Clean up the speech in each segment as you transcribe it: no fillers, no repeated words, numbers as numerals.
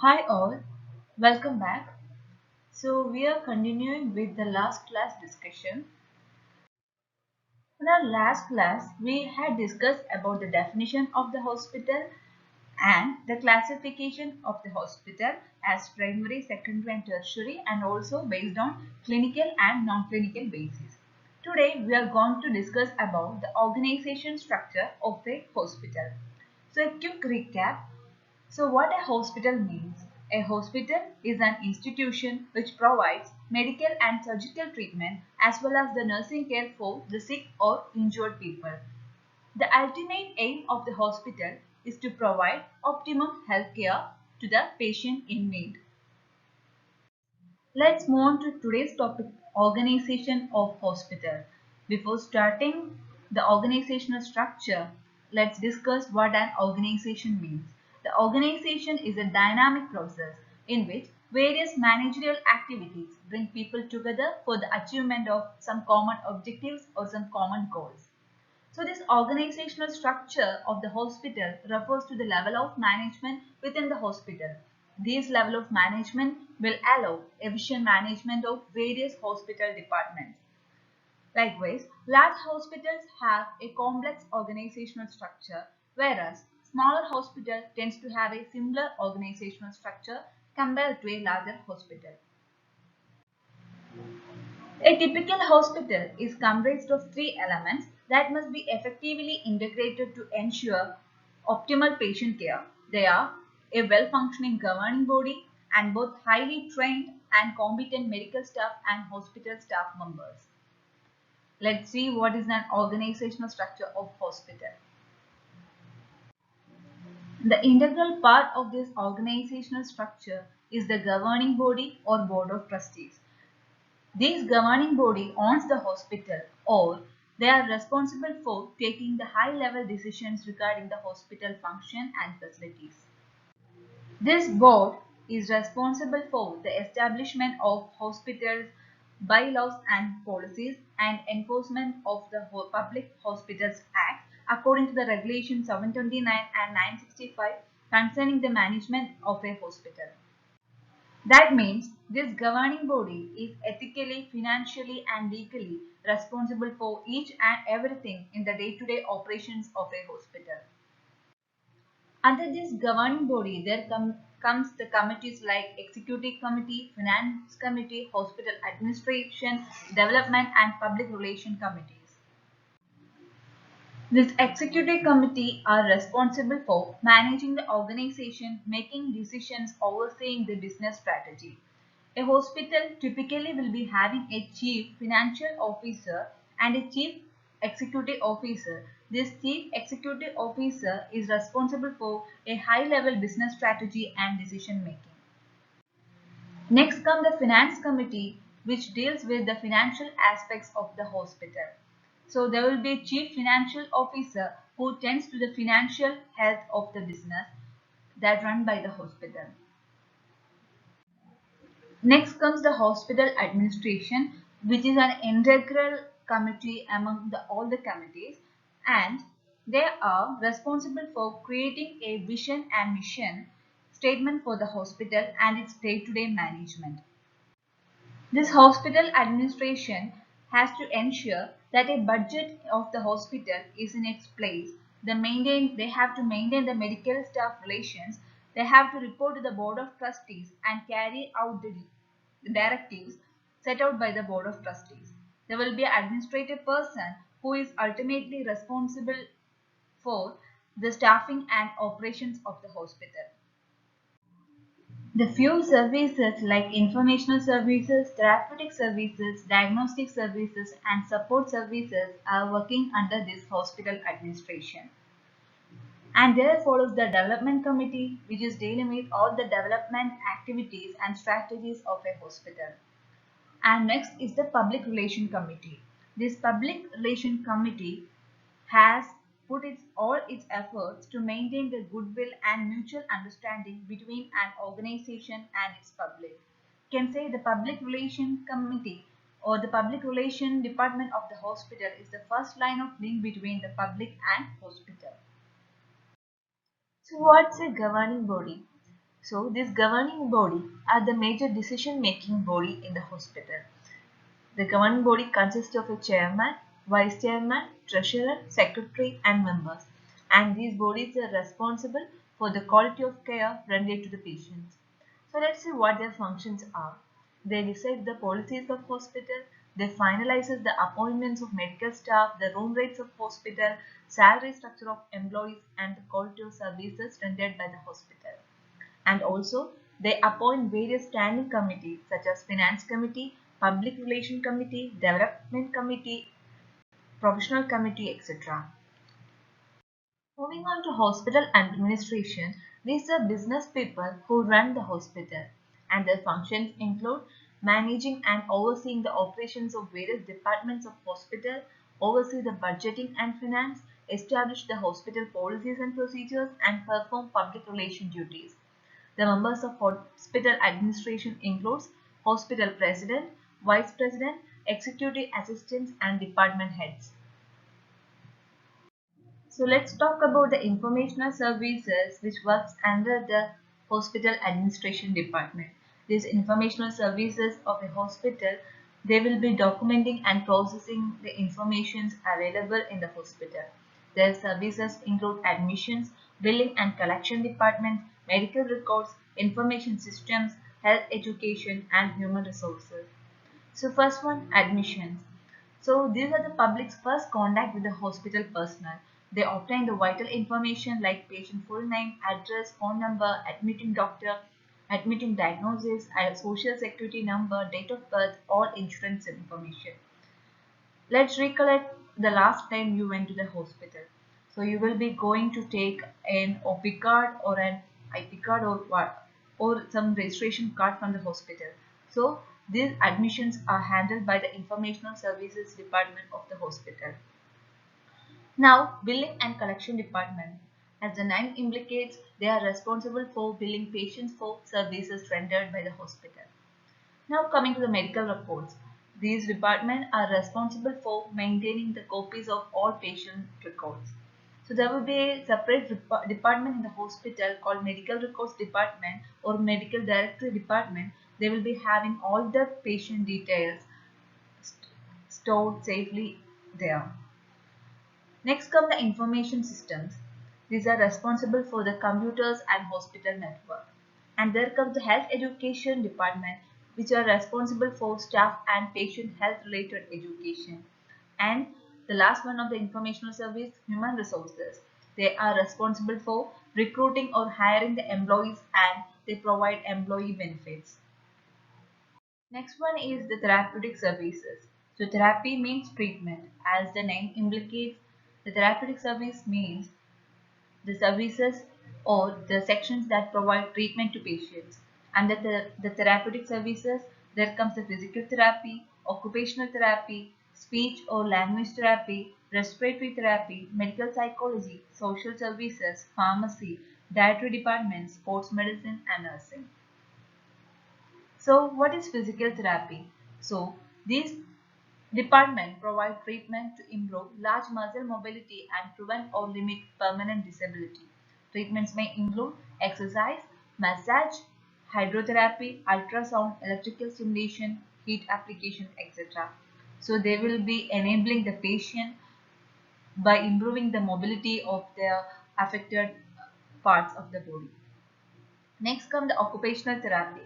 Hi all, welcome back. So we are continuing with the last class discussion. In our last class, we had discussed about the definition of the hospital and the classification of the hospital as primary, secondary and tertiary and also based on clinical and non-clinical basis. Today we are going to discuss about the organization structure of a hospital. So a quick recap. So what a hospital means? A hospital is an institution which provides medical and surgical treatment as well as the nursing care for the sick or injured people. The ultimate aim of the hospital is to provide optimum health care to the patient in need. Let's move on to today's topic, organization of hospital. Before starting the organizational structure, let's discuss what an organization means. The organization is a dynamic process in which various managerial activities bring people together for the achievement of some common objectives or some common goals. So this organizational structure of the hospital refers to the level of management within the hospital. This level of management will allow efficient management of various hospital departments. Likewise, large hospitals have a complex organizational structure, whereas smaller hospital tends to have a similar organizational structure compared to a larger hospital. A typical hospital is comprised of three elements that must be effectively integrated to ensure optimal patient care. They are a well-functioning governing body and both highly trained and competent medical staff and hospital staff members. Let's see what is an organizational structure of hospital. The integral part of this organizational structure is the governing body or board of trustees. This governing body owns the hospital or they are responsible for taking the high-level decisions regarding the hospital function and facilities. This board is responsible for the establishment of hospitals, bylaws and policies and enforcement of the Public Hospitals Act according to the Regulation 729 and 965 concerning the management of a hospital. That means this governing body is ethically, financially and legally responsible for each and everything in the day-to-day operations of a hospital. Under this governing body, there comes the committees like Executive Committee, Finance Committee, Hospital Administration, Development and Public Relation Committees. This executive committee are responsible for managing the organization, making decisions, overseeing the business strategy. A hospital typically will be having a chief financial officer and a chief executive officer. This chief executive officer is responsible for a high-level business strategy and decision making. Next comes the finance committee, which deals with the financial aspects of the hospital. So there will be a chief financial officer who tends to the financial health of the business that run by the hospital. Next comes the hospital administration, which is an integral committee among all the committees, and they are responsible for creating a vision and mission statement for the hospital and its day-to-day management. This hospital administration has to ensure that a budget of the hospital is in its place. They have to maintain the medical staff relations. They have to report to the board of trustees and carry out the directives set out by the board of trustees. There will be an administrative person who is ultimately responsible for the staffing and operations of the hospital. The few services like informational services, therapeutic services, diagnostic services and support services are working under this hospital administration. And there follows the development committee, which is dealing with all the development activities and strategies of a hospital. And next is the public relation committee. This public relation committee has put all its efforts to maintain the goodwill and mutual understanding between an organization and its public. You can say the public relation committee or the public relation department of the hospital is the first line of link between the public and hospital. So what's a governing body? So this governing body are the major decision-making body in the hospital. The governing body consists of a chairman, vice chairman, treasurer, secretary and members. And these bodies are responsible for the quality of care rendered to the patients. So let's see what their functions are. They decide the policies of hospital, they finalizes the appointments of medical staff, the room rates of hospital, salary structure of employees and the quality of services rendered by the hospital. And also they appoint various standing committees such as finance committee, public relation committee, development committee, professional committee, etc. Moving on to hospital administration, these are business people who run the hospital and their functions include managing and overseeing the operations of various departments of hospital, oversee the budgeting and finance, establish the hospital policies and procedures and perform public relation duties. The members of hospital administration includes hospital president, vice president, executive assistants and department heads. So let's talk about the informational services which works under the hospital administration department. These informational services of a hospital, they will be documenting and processing the informations available in the hospital. Their services include admissions, billing and collection department, medical records, information systems, health education and human resources. So first one, admissions. So these are the public's first contact with the hospital personnel. They obtain the vital information like patient full name, address, phone number, admitting doctor, admitting diagnosis, social security number, date of birth, all insurance information. Let's recollect the last time you went to the hospital. So you will be going to take an OP card or an IP card or what, or some registration card from the hospital. So these admissions are handled by the informational services department of the hospital. Now, billing and collection department. As the name implicates, they are responsible for billing patients for services rendered by the hospital. Now coming to the medical reports. These departments are responsible for maintaining the copies of all patient records. So there will be a separate department in the hospital called medical records department or medical directory department. They will be having all the patient details stored safely there. Next come the information systems. These are responsible for the computers and hospital network. And there comes the health education department which are responsible for staff and patient health related education. And the last one of the informational service, human resources. They are responsible for recruiting or hiring the employees and they provide employee benefits. Next one is the therapeutic services. So therapy means treatment. As the name implicates, the therapeutic service means the services or the sections that provide treatment to patients. Under the therapeutic services, there comes the physical therapy, occupational therapy, speech or language therapy, respiratory therapy, medical psychology, social services, pharmacy, dietary department, sports medicine and nursing. So what is physical therapy? So these department provide treatment to improve large muscle mobility and prevent or limit permanent disability. Treatments may include exercise, massage, hydrotherapy, ultrasound, electrical stimulation, heat application, etc. So they will be enabling the patient by improving the mobility of their affected parts of the body. Next come the occupational therapy.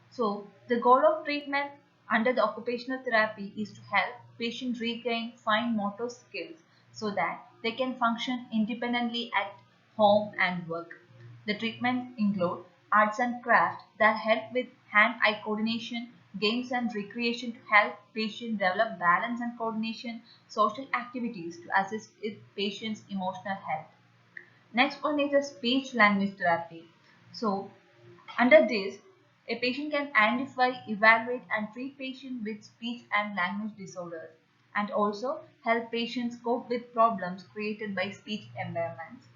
So the goal of treatment under the occupational therapy is to help patients regain fine motor skills so that they can function independently at home and work. The treatments include arts and crafts that help with hand-eye coordination, games and recreation to help patients develop balance and coordination, social activities to assist with patients' emotional health. Next one is a speech language therapy. So under this, a patient can identify, evaluate and treat patients with speech and language disorders and also help patients cope with problems created by speech impairments.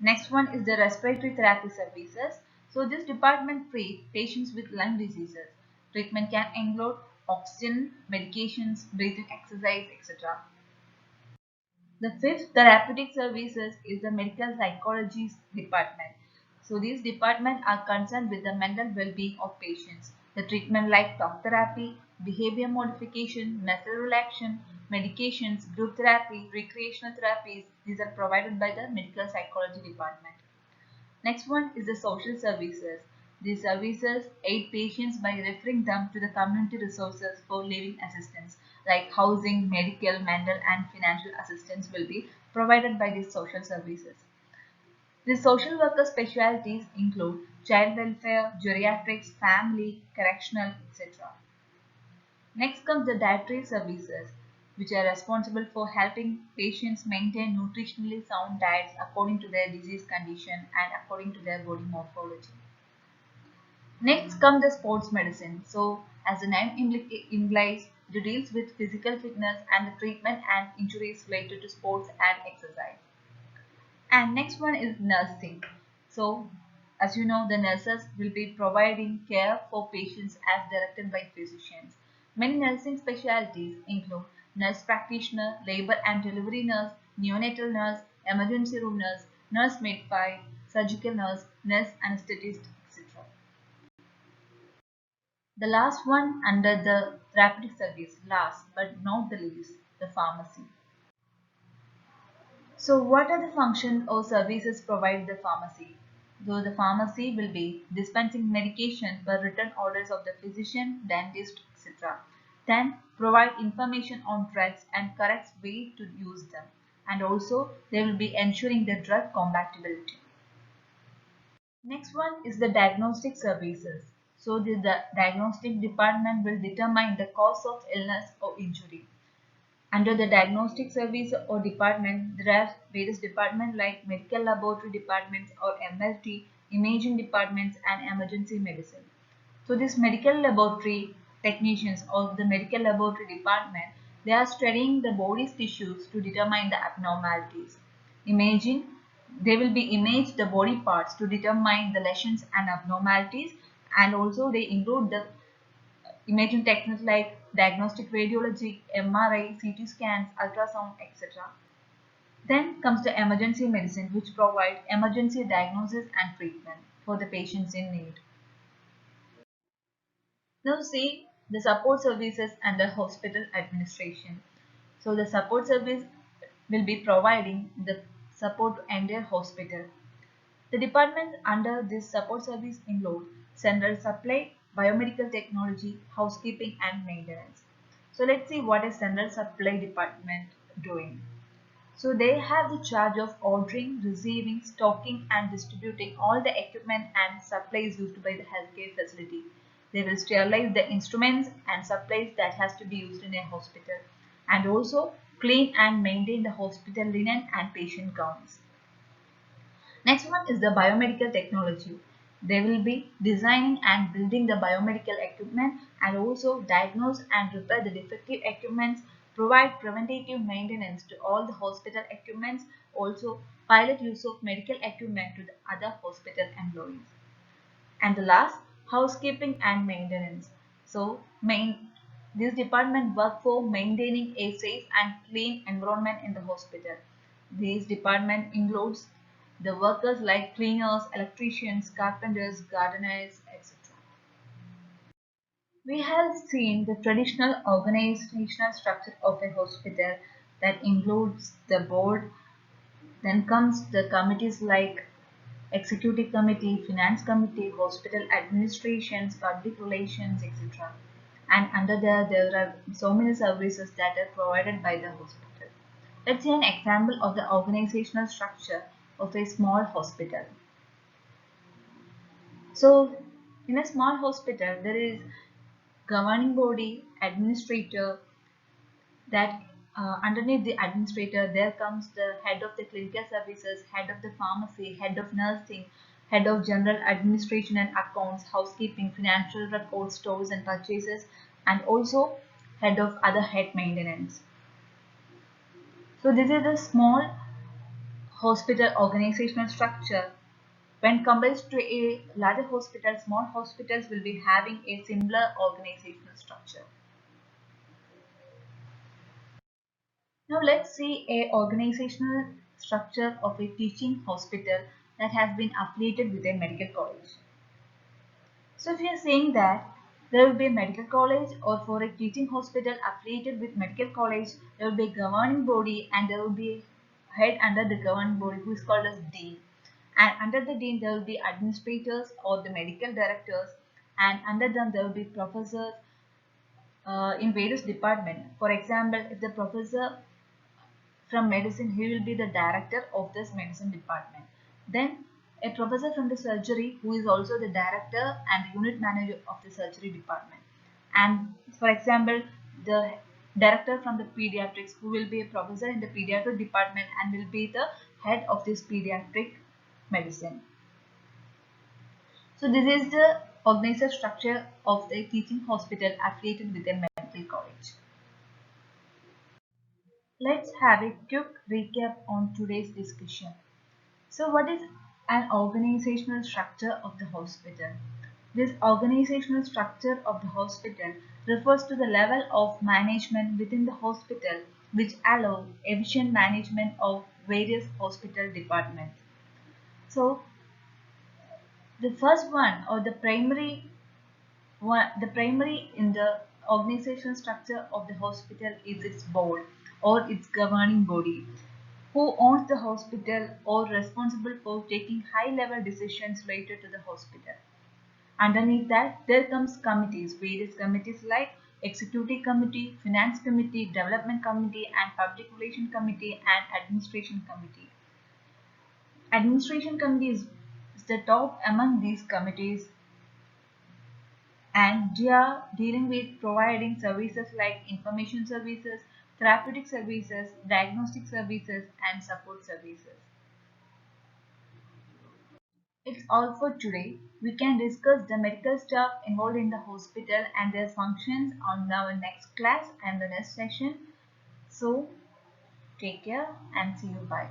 Next one is the respiratory therapy services. So this department treats patients with lung diseases. Treatment can include oxygen, medications, breathing exercise, etc. The fifth therapeutic services is the medical psychology department. So these departments are concerned with the mental well-being of patients. The treatment like talk therapy, behavior modification, muscle relaxation, medications, group therapy, recreational therapies, these are provided by the medical psychology department. Next one is the social services. These services aid patients by referring them to the community resources for living assistance like housing, medical, mental and financial assistance will be provided by these social services. The social worker specialties include child welfare, geriatrics, family, correctional, etc. Next comes the dietary services, which are responsible for helping patients maintain nutritionally sound diets according to their disease condition and according to their body morphology. Next comes the sports medicine. So, as the name implies, it deals with physical fitness and the treatment and injuries related to sports and exercise. And next one is nursing. So, as you know, the nurses will be providing care for patients as directed by physicians. Many nursing specialties include nurse practitioner, labor and delivery nurse, neonatal nurse, emergency room nurse, nurse midwife, surgical nurse, nurse anesthetist, etc. The last one under the therapeutic service, last but not the least, the pharmacy. So what are the functions or services provided the pharmacy? Though the pharmacy will be dispensing medication per written orders of the physician, dentist, etc. Then provide information on drugs and correct way to use them. And also they will be ensuring the drug compatibility. Next one is the diagnostic services. So the diagnostic department will determine the cause of illness or injury. Under the diagnostic service or department, there are various departments like medical laboratory departments or MLT, imaging departments and emergency medicine. So these medical laboratory technicians or the medical laboratory department, they are studying the body's tissues to determine the abnormalities. Imaging, they will be image the body parts to determine the lesions and abnormalities, and also they include the imaging techniques like diagnostic radiology, MRI, CT scans, ultrasound, etc. Then comes the emergency medicine, which provides emergency diagnosis and treatment for the patients in need. Now see the support services and the hospital administration. So the support service will be providing the support to entire hospital. The departments under this support service include central supply, biomedical technology, housekeeping and maintenance. So let's see what is central supply department doing. So they have the charge of ordering, receiving, stocking and distributing all the equipment and supplies used by the healthcare facility. They will sterilize the instruments and supplies that has to be used in a hospital and also clean and maintain the hospital linen and patient gowns. Next one is the biomedical technology. They will be designing and building the biomedical equipment and also diagnose and repair the defective equipments, provide preventative maintenance to all the hospital equipments, also pilot use of medical equipment to the other hospital employees. And the last, housekeeping and maintenance. So this department work for maintaining a safe and clean environment in the hospital. This department includes the workers like cleaners, electricians, carpenters, gardeners, etc. We have seen the traditional organizational structure of a hospital that includes the board, then comes the committees like executive committee, finance committee, hospital administrations, public relations, etc. And under there are so many services that are provided by the hospital. Let's see an example of the organizational structure of a small hospital. So, in a small hospital, there is governing body, administrator, that underneath the administrator there comes the head of the clinical services, head of the pharmacy, head of nursing, head of general administration and accounts, housekeeping, financial records, stores and purchases, and also head of other head maintenance. So this is the small hospital organizational structure. When compared to a larger hospital, small hospitals will be having a similar organizational structure. Now let's see a organizational structure of a teaching hospital that has been affiliated with a medical college. So if you are saying that there will be a medical college, or for a teaching hospital affiliated with medical college, there will be a governing body and there will be a head under the governing body who is called as dean. And under the dean there will be administrators or the medical directors, and under them there will be professors in various departments. For example, if the professor from medicine, he will be the director of this medicine department. Then a professor from the surgery who is also the director and the unit manager of the surgery department. And for example, the director from the pediatrics who will be a professor in the pediatric department and will be the head of this pediatric medicine. So this is the organizational structure of the teaching hospital affiliated with a medical college. Let's have a quick recap on today's discussion. So what is an organizational structure of the hospital? This organizational structure of the hospital refers to the level of management within the hospital which allow efficient management of various hospital departments. So the first one, or the primary in the organizational structure of the hospital is its board or its governing body, who owns the hospital or responsible for taking high level decisions related to the hospital. Underneath that there comes committees, various committees like executive committee, finance committee, development committee, and public relation committee, and administration committee. Administration committee is the top among these committees, and they are dealing with providing services like information services, therapeutic services, diagnostic services, and support services. It's all for today. We can discuss the medical staff involved in the hospital and their functions on our next class and the next session. So take care and see you. Bye.